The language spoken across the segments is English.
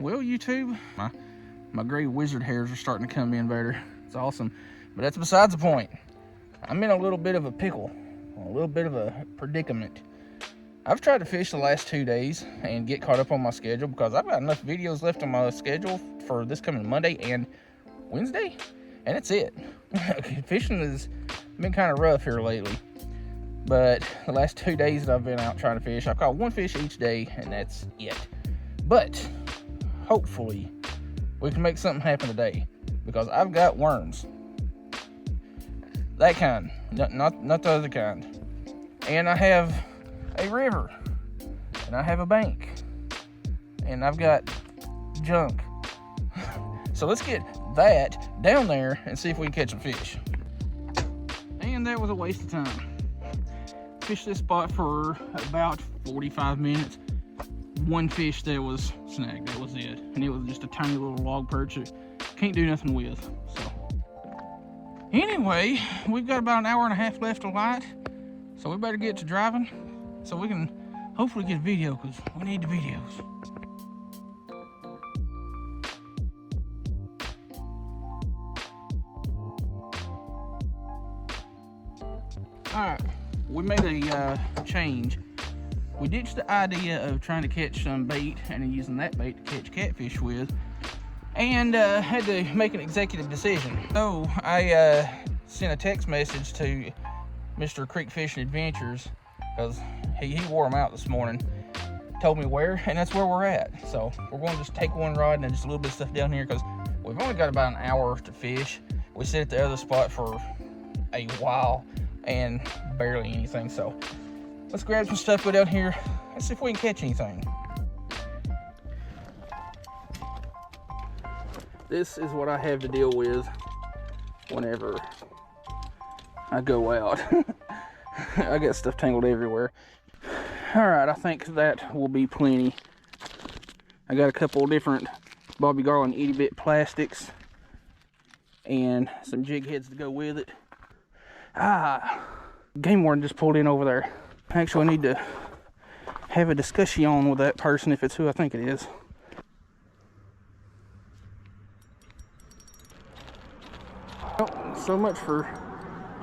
Well, YouTube, my gray wizard hairs are starting to come in better. It's awesome. But that's besides the point. I'm in a little bit of a pickle, a little bit of a predicament. I've tried to fish the last 2 days and get caught up on my schedule because I've got enough videos left on my schedule for this coming Monday and Wednesday, and that's it. Fishing has been kind of rough here lately. But the last 2 days that I've been out trying to fish, I've caught one fish each day, and that's it. But hopefully we can make something happen today because I've got worms. That kind, not the other kind. And I have a river, and I have a bank, and I've got junk. So let's get that down there and see if we can catch some fish. And that was a waste of time. Fished this spot for about 45 minutes. One fish that was snagged, that was it. And it was just a tiny little log perch that can't do nothing with. So anyway, we've got about an hour and a half left of light. So we better get to driving so we can hopefully get a video, because we need the videos. Alright, we made a change. We ditched the idea of trying to catch some bait and then using that bait to catch catfish with, and had to make an executive decision. So I sent a text message to Mr. Creek Fishing Adventures, because he wore them out this morning, told me where, and that's where we're at. So we're going to just take one rod and then just a little bit of stuff down here, because we've only got about an hour to fish. We sit at the other spot for a while and barely anything, so let's grab some stuff, go down here and see if we can catch anything. This is what I have to deal with whenever I go out. I got stuff tangled everywhere. All right, I think that will be plenty. I got a couple of different Bobby Garland itty bit plastics and some jig heads to go with it. Game warden just pulled in over there. Actually, I need to have a discussion with that person if it's who I think it is. Well, so much for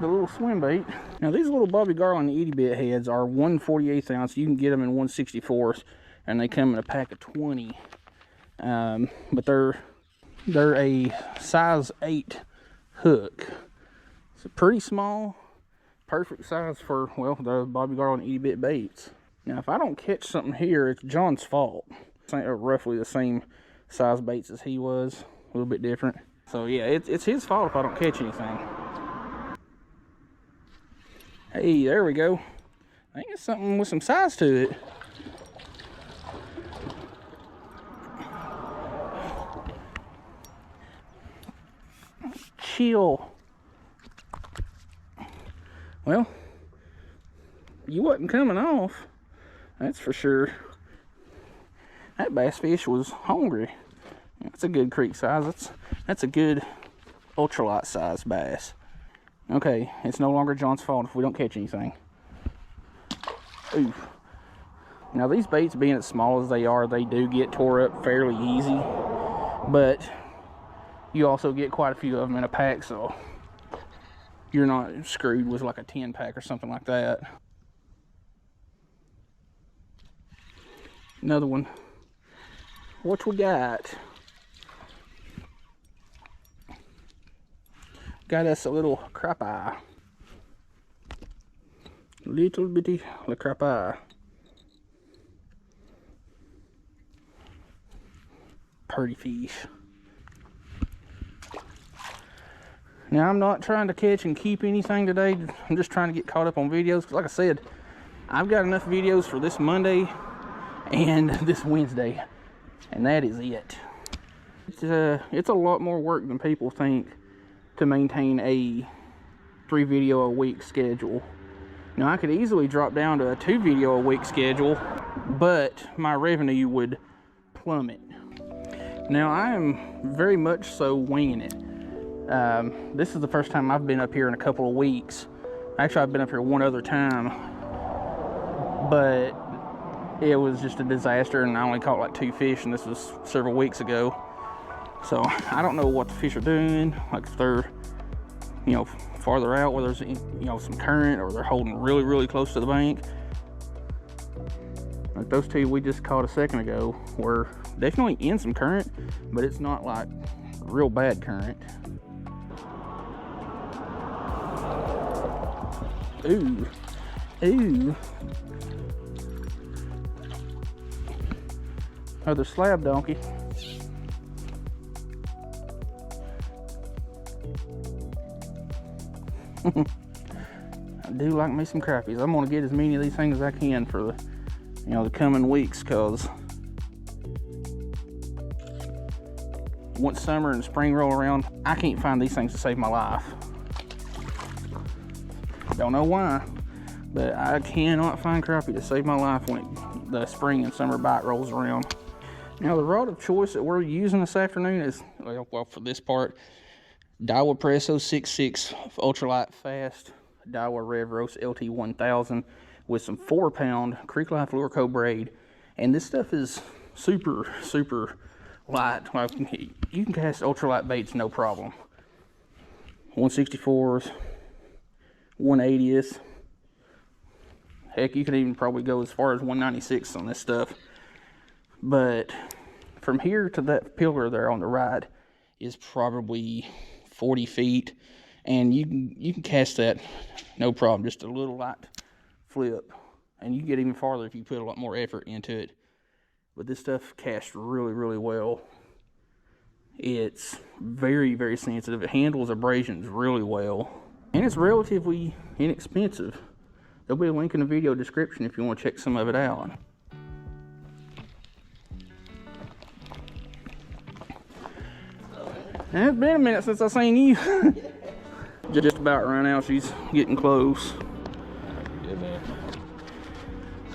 the little swim bait. Now these little Bobby Garland itty bit heads are 1/48 ounce. You can get them in 1/64, and they come in a pack of 20. But they're a size 8 hook. It's pretty small, perfect size for, well, the Bobby Garland itty bit baits. Now if I don't catch something here, it's John's fault. It's roughly the same size baits as he was, a little bit different. So yeah, it's his fault if I don't catch anything. Hey, there we go. I think it's something with some size to it. Chill. Well, you wasn't coming off, that's for sure. That bass fish was hungry. That's a good creek size. That's a good ultralight size bass. Okay, it's no longer John's fault if we don't catch anything. Oof. Now these baits, being as small as they are, they do get tore up fairly easy, but you also get quite a few of them in a pack, so you're not screwed with like a 10 pack or something like that. Another one. What we got? Got us a little crappie. Little bitty crappie. Pretty fish. Now I'm not trying to catch and keep anything today. I'm just trying to get caught up on videos, because like I said, I've got enough videos for this Monday and this Wednesday, and that is it. It's a lot more work than people think to maintain a 3 video a week schedule. Now I could easily drop down to a 2 video a week schedule, but my revenue would plummet. Now I am very much so winging it. This is the first time I've been up here in a couple of weeks. Actually, I've been up here one other time, but it was just a disaster, and I only caught like 2 fish, and this was several weeks ago. So I don't know what the fish are doing, like if they're, you know, farther out where there's, you know, some current, or they're holding really, really close to the bank. Like those 2 we just caught a second ago were definitely in some current, but it's not like real bad current. Ooh, ooh. Another slab donkey. I do like me some crappies. I'm gonna get as many of these things as I can for the, you know, the coming weeks, cause once summer and spring roll around, I can't find these things to save my life. Don't know why, but I cannot find crappie to save my life when the spring and summer bite rolls around. Now the rod of choice that we're using this afternoon is, well for this part, Daiwa Presso 66 ultralight fast Daiwa Rev Roast LT 1000 with some 4-pound Creek Life Lure braid, and this stuff is super, super light. Like, you can cast ultralight baits no problem. 164s, 180s. Heck, you could even probably go as far as 196 on this stuff. But from here to that pillar there on the right is probably 40 feet, and you can cast that no problem. Just a little light flip, and you get even farther if you put a lot more effort into it. But this stuff casts really, really well. It's very, very sensitive. It handles abrasions really well, and it's relatively inexpensive. There'll be a link in the video description if you want to check some of it out. And it's been a minute since I've seen you. Just about run out. She's getting close. Yeah, man.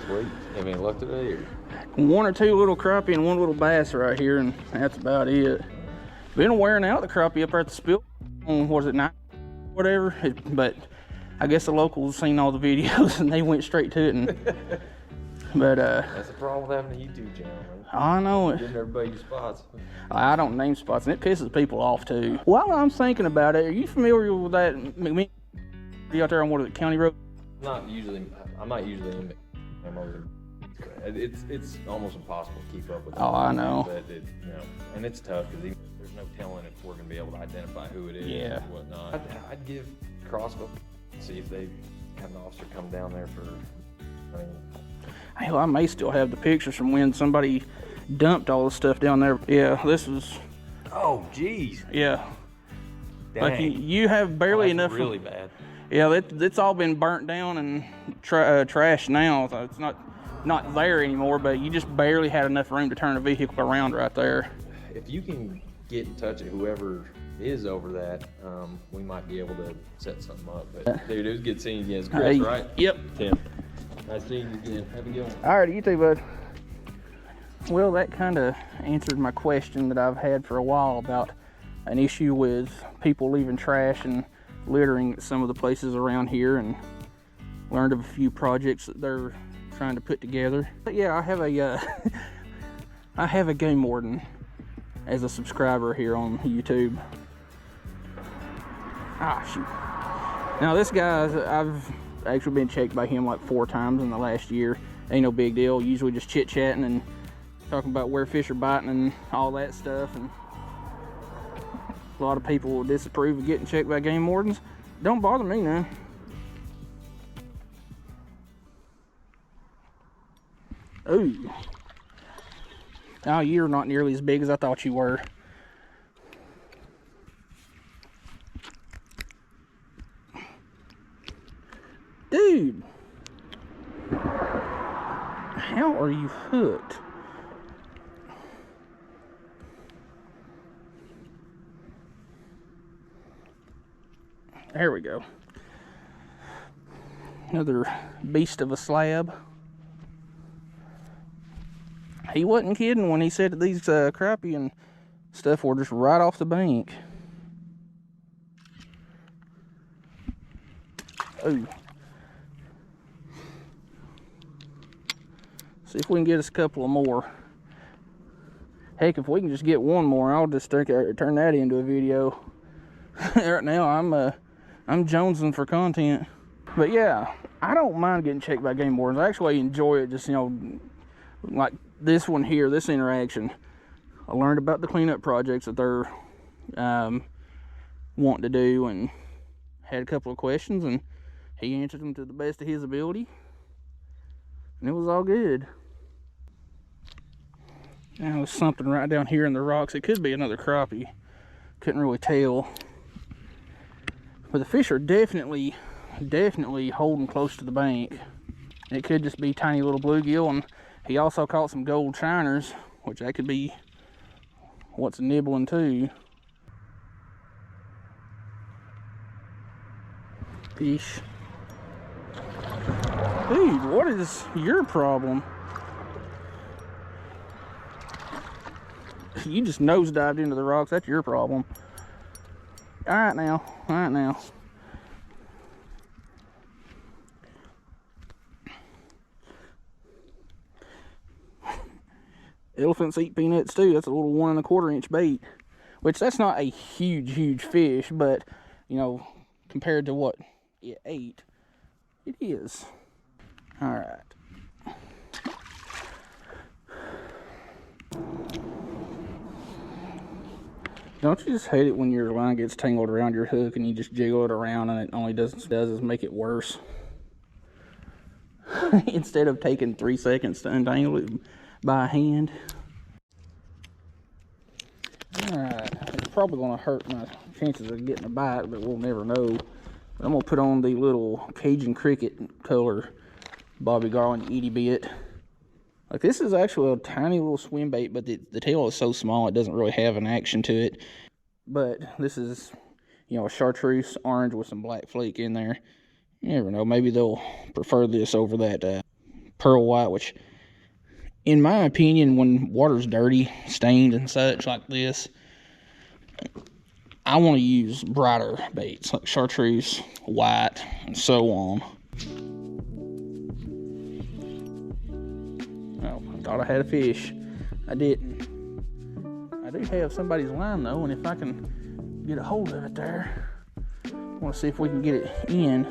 Sweet. Have any luck today? Or? 1 or 2 little crappie and 1 little bass right here, and that's about it. Been wearing out the crappie up there at the spill on, what is it, 9, whatever. But I guess the locals seen all the videos and they went straight to it. And but that's the problem with having a YouTube channel, man. I know it. Getting everybody your spots. I don't name spots, and it pisses people off too. While I'm thinking about it, are you familiar with that McMinn out there on, what is it, County Road? I'm not usually in. I'm over there. It's almost impossible to keep up with. Oh, I know. But you know, and it's tough because there's no telling if we're gonna be able to identify who it is. Yeah. And whatnot. I'd give Crossville, see if they have an officer come down there for. I mean, hell, I may still have the pictures from when somebody dumped all the stuff down there. Yeah, this was. Oh, geez. Yeah. Dang. Like you have barely enough. Really bad. Yeah, it's all been burnt down and trashed now, so it's not there anymore. But you just barely had enough room to turn a vehicle around right there. If you can get in touch with whoever is over that, we might be able to set something up. But dude, it was good seeing you again. It's Chris, right? Yep. Tim. Nice seeing you again. Have a good one. All right, you too, bud. Well, that kind of answered my question that I've had for a while about an issue with people leaving trash and littering at some of the places around here, and learned of a few projects that they're trying to put together. But yeah, I have a I have a game warden as a subscriber here on YouTube. Ah, shoot. Now this guy, I've actually been checked by him like 4 times in the last year. Ain't no big deal. Usually just chit-chatting and talking about where fish are biting and all that stuff. And a lot of people will disapprove of getting checked by game wardens. Don't bother me now. Ooh. Oh, you're not nearly as big as I thought you were. Dude. How are you hooked? There we go. Another beast of a slab. He wasn't kidding when he said that these crappie and stuff were just right off the bank. Ooh. See if we can get us a couple of more. Heck, if we can just get one more, I'll just turn that into a video. Right now, I'm jonesing for content. But yeah, I don't mind getting checked by game wardens. I actually enjoy it. Just, you know, like this one here, this interaction. I learned about the cleanup projects that they're wanting to do, and had a couple of questions, and he answered them to the best of his ability, and it was all good. Now there's something right down here in the rocks. It could be another crappie. Couldn't really tell. But the fish are definitely holding close to the bank. It could just be tiny little bluegill, and he also caught some gold shiners, which that could be what's nibbling too. Fish. Dude, what is your problem? You just nosedived into the rocks. That's your problem. All right now. Elephants eat peanuts too. That's a little 1 1/4 inch bait, which that's not a huge fish, but you know, compared to what it ate, it is. All right. Don't you just hate it when your line gets tangled around your hook and you just jiggle it around and it only does is make it worse? Instead of taking 3 seconds to untangle it by hand. Alright, it's probably going to hurt my chances of getting a bite, but we'll never know. But I'm going to put on the little Cajun Cricket color Bobby Garland itty bit. Like, this is actually a tiny little swim bait, but the tail is so small it doesn't really have an action to it. But this is, you know, a chartreuse orange with some black flake in there. You never know, maybe they'll prefer this over that pearl white, which, in my opinion, when water's dirty, stained and such like this, I want to use brighter baits, like chartreuse, white, and so on. Oh, I thought I had a fish. I didn't. I do have somebody's line though, and if I can get a hold of it there, I want to see if we can get it in.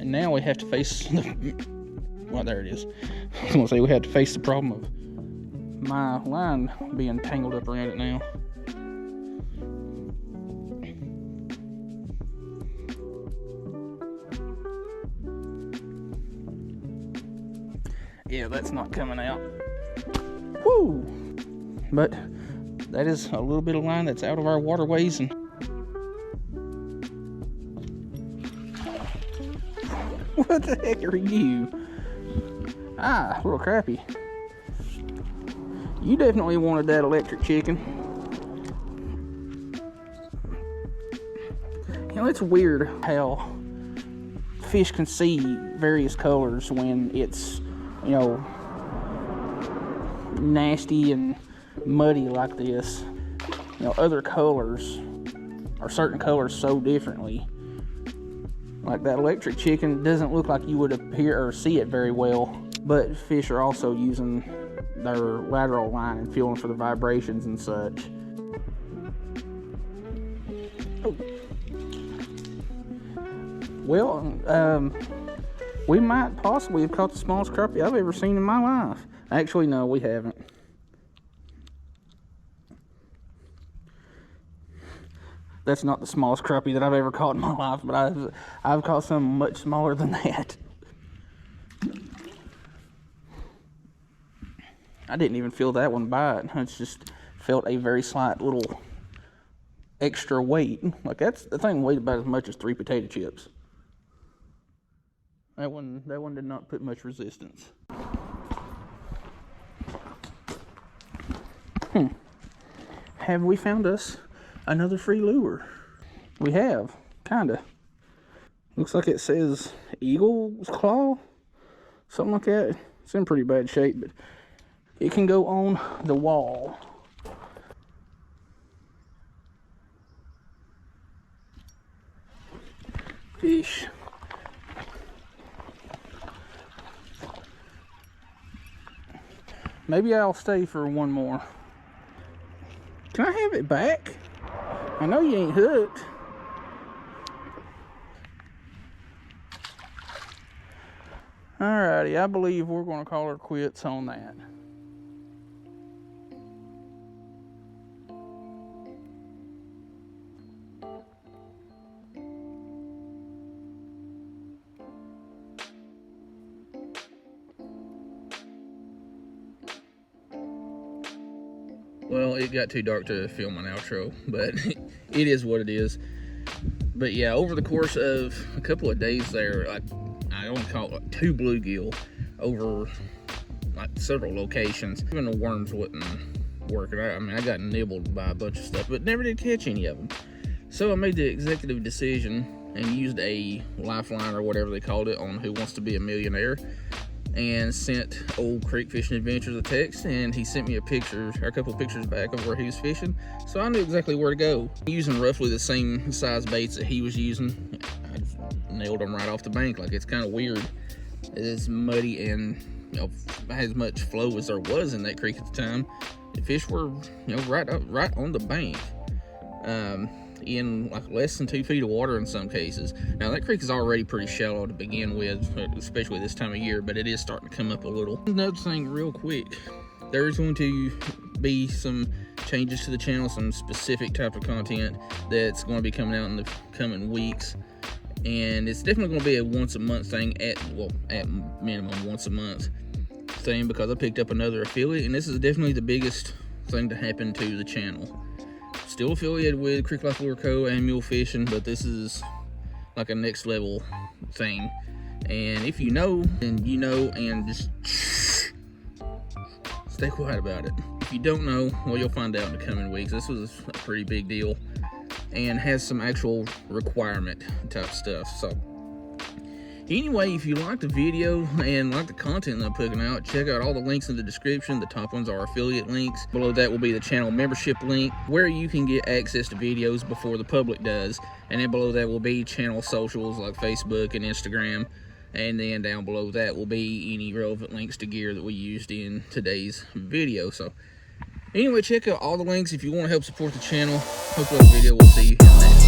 And now we have to face the... Well, there it is. I was going to say we have to face the problem of my line being tangled up around it now. Yeah, that's not coming out. Woo! But that is a little bit of line that's out of our waterways. And what the heck are you? Ah, little crappie. You definitely wanted that electric chicken. You know, it's weird how fish can see various colors when it's, you know, nasty and muddy like this. You know, other colors, or certain colors, so differently. Like that electric chicken doesn't look like you would appear or see it very well, but fish are also using their lateral line and feeling for the vibrations and such. Oh. Well, we might possibly have caught the smallest crappie I've ever seen in my life. Actually, no, we haven't. That's not the smallest crappie that I've ever caught in my life, but I've caught some much smaller than that. I didn't even feel that one bite. It's just felt a very slight little extra weight. Like, that's the thing weighed about as much as 3 potato chips. That one did not put much resistance. Have we found us another free lure? We have, kinda. Looks like it says eagle's claw, something like that. It's in pretty bad shape, but it can go on the wall. Fish. Maybe I'll stay for one more. Can I have it back? I know you ain't hooked. Alrighty, I believe we're gonna call her quits on that. Well, it got too dark to film an outro, but it is what it is. But yeah, over the course of a couple of days there, I only caught like 2 bluegill over like several locations. Even the worms wasn't working out. I mean, I got nibbled by a bunch of stuff, but never did catch any of them. So I made the executive decision and used a lifeline or whatever they called it on Who Wants to Be a Millionaire, and sent old Creek Fishing Adventures a text, and he sent me a couple pictures back of where he was fishing, so I knew exactly where to go. Using roughly the same size baits that he was using, I just nailed them right off the bank. Like, it's kind of weird. It's muddy and, you know, as much flow as there was in that creek at the time. The fish were, you know, right on the bank. In like less than 2 feet of water in some cases. Now that creek is already pretty shallow to begin with, especially this time of year, but it is starting to come up a little. Another thing real quick, there's going to be some changes to the channel, some specific type of content that's going to be coming out in the coming weeks, and it's definitely going to be a once a month thing, at minimum once a month thing, because I picked up another affiliate, and this is definitely the biggest thing to happen to the channel. Still affiliated with Creek Life Lure Co. and Mule Fishing, but this is like a next level thing. And if you know, then you know, and just stay quiet about it. If you don't know, well, you'll find out in the coming weeks. This was a pretty big deal and has some actual requirement type stuff. So anyway, if you like the video and like the content that I'm putting out, check out all the links in the description. The top ones are affiliate links. Below that will be the channel membership link, where you can get access to videos before the public does. And then below that will be channel socials like Facebook and Instagram. And then down below that will be any relevant links to gear that we used in today's video. So anyway, check out all the links if you want to help support the channel. Hope you like the video. We'll see you in the next.